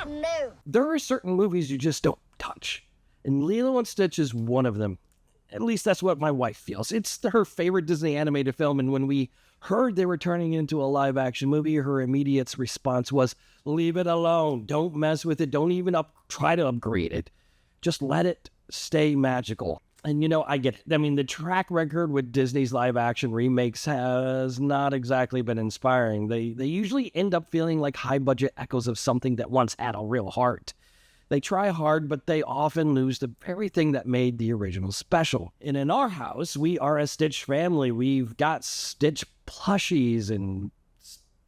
No. There are certain movies you just don't touch, and Lilo and Stitch is one of them. At least that's what my wife feels. It's her favorite Disney animated film, and when we heard they were turning it into a live-action movie, her immediate response was, leave it alone. Don't mess with it. Don't even try to upgrade it. Just let it stay magical. And, you know, I get it. I mean, the track record with Disney's live-action remakes has not exactly been inspiring. They usually end up feeling like high-budget echoes of something that once had a real heart. They try hard, but they often lose the very thing that made the original special. And in our house, we are a Stitch family. We've got Stitch plushies and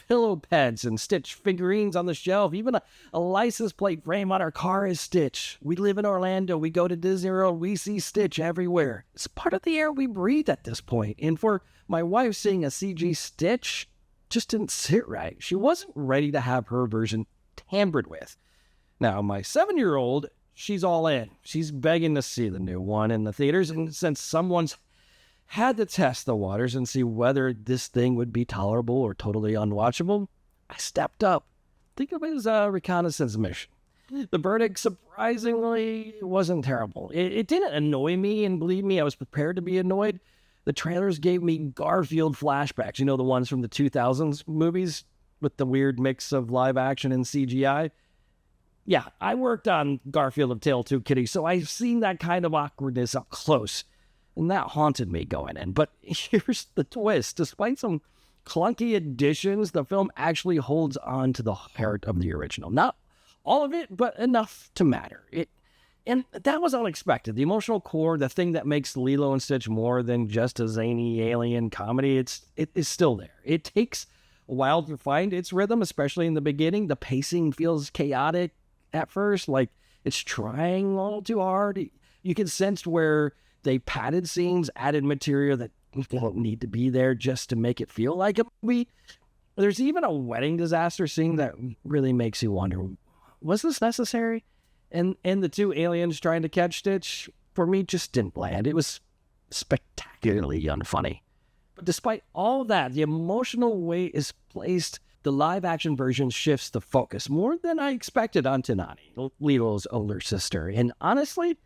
pillow pets and Stitch figurines on the shelf. Even a license plate frame on our car is Stitch. We live in Orlando. We go to Disney World. We see Stitch everywhere. It's part of the air we breathe at this point. And for my wife, seeing a CG Stitch just didn't sit right. She wasn't ready to have her version tampered with. Now, my 7-year-old, she's all in. She's begging to see the new one in the theaters, and since someone's had to test the waters and see whether this thing would be tolerable or totally unwatchable, I stepped up. Think of it as a reconnaissance mission. The verdict, surprisingly, wasn't terrible. It didn't annoy me, and believe me, I was prepared to be annoyed. The trailers gave me Garfield flashbacks, you know, the ones from the 2000s movies with the weird mix of live action and CGI. Yeah, I worked on Garfield of Tale 2 Kitty, so I've seen that kind of awkwardness up close, and that haunted me going in. But here's the twist. Despite some clunky additions, the film actually holds on to the heart of the original. Not all of it, but enough to matter. And that was unexpected. The emotional core, the thing that makes Lilo and Stitch more than just a zany alien comedy, it is still there. It takes a while to find its rhythm, especially in the beginning. The pacing feels chaotic at first, like it's trying a little too hard. You can sense where they padded scenes, added material that don't need to be there just to make it feel like a movie. There's even a wedding disaster scene that really makes you wonder, was this necessary? And the two aliens trying to catch Stitch, for me, just didn't land. It was spectacularly unfunny. But despite all that, the emotional weight is placed. The live-action version shifts the focus more than I expected onto Nani, Lilo's older sister. And honestly,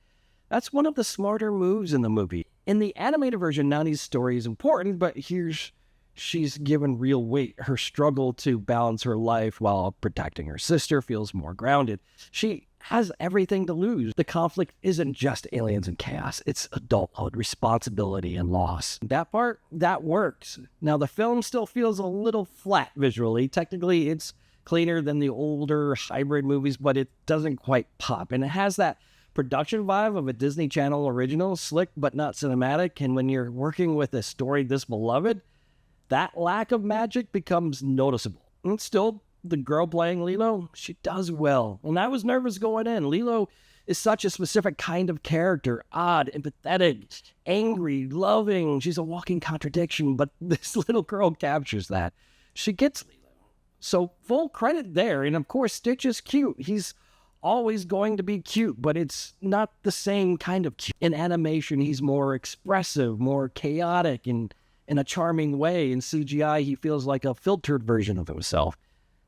that's one of the smarter moves in the movie. In the animated version, Nani's story is important, but she's given real weight. Her struggle to balance her life while protecting her sister feels more grounded. She has everything to lose. The conflict isn't just aliens and chaos. It's adulthood, responsibility, and loss. That part, that works. Now, the film still feels a little flat visually. Technically, it's cleaner than the older hybrid movies, but it doesn't quite pop. And it has that production vibe of a Disney Channel original, slick but not cinematic. And when you're working with a story this beloved, that lack of magic becomes noticeable. And still, the girl playing Lilo, she does well. And I was nervous going in. Lilo is such a specific kind of character. Odd, empathetic, angry, loving. She's a walking contradiction, but this little girl captures that. She gets Lilo. So full credit there. And of course, Stitch is cute. He's always going to be cute, but it's not the same kind of cute. In animation, he's more expressive, more chaotic, and in a charming way. In CGI, he feels like a filtered version of himself.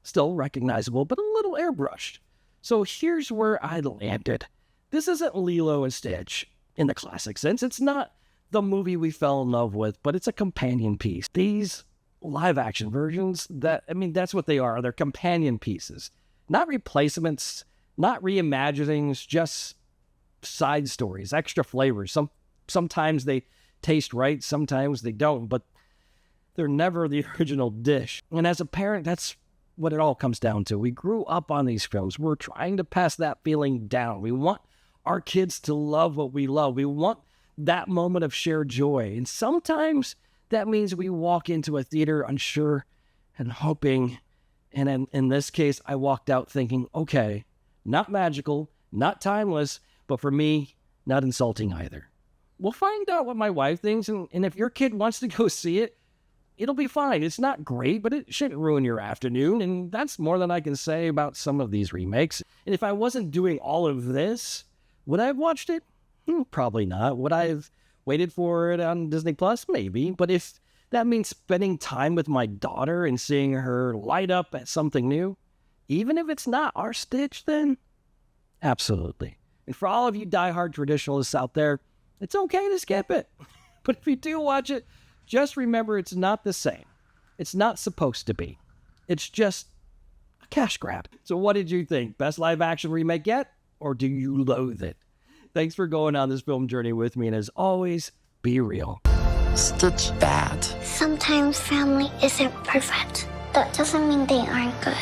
Still recognizable, but a little airbrushed. So here's where I landed. This isn't Lilo and Stitch in the classic sense. It's not the movie we fell in love with, but it's a companion piece. These live-action versions, that's what they are. They're companion pieces. Not replacements, not reimaginings, just side stories, extra flavors. Sometimes they taste right, sometimes they don't, but they're never the original dish. And as a parent, that's what it all comes down to. We grew up on these films. We're trying to pass that feeling down. We want our kids to love what we love. We want that moment of shared joy. And sometimes that means we walk into a theater unsure and hoping. And in this case, I walked out thinking, okay, not magical, not timeless, but for me, not insulting either. We'll find out what my wife thinks. And if your kid wants to go see it, it'll be fine. It's not great, but it shouldn't ruin your afternoon. And that's more than I can say about some of these remakes. And if I wasn't doing all of this, would I have watched it? Probably not. Would I have waited for it on Disney Plus? Maybe. But if That means spending time with my daughter and seeing her light up at something new. Even if it's not our Stitch, then absolutely. And for all of you diehard traditionalists out there, it's okay to skip it. But if you do watch it, just remember it's not the same. It's not supposed to be. It's just a cash grab. So what did you think? Best live action remake yet? Or do you loathe it? Thanks for going on this film journey with me. And as always, be real. Stitch bad. Sometimes family isn't perfect. That doesn't mean they aren't good.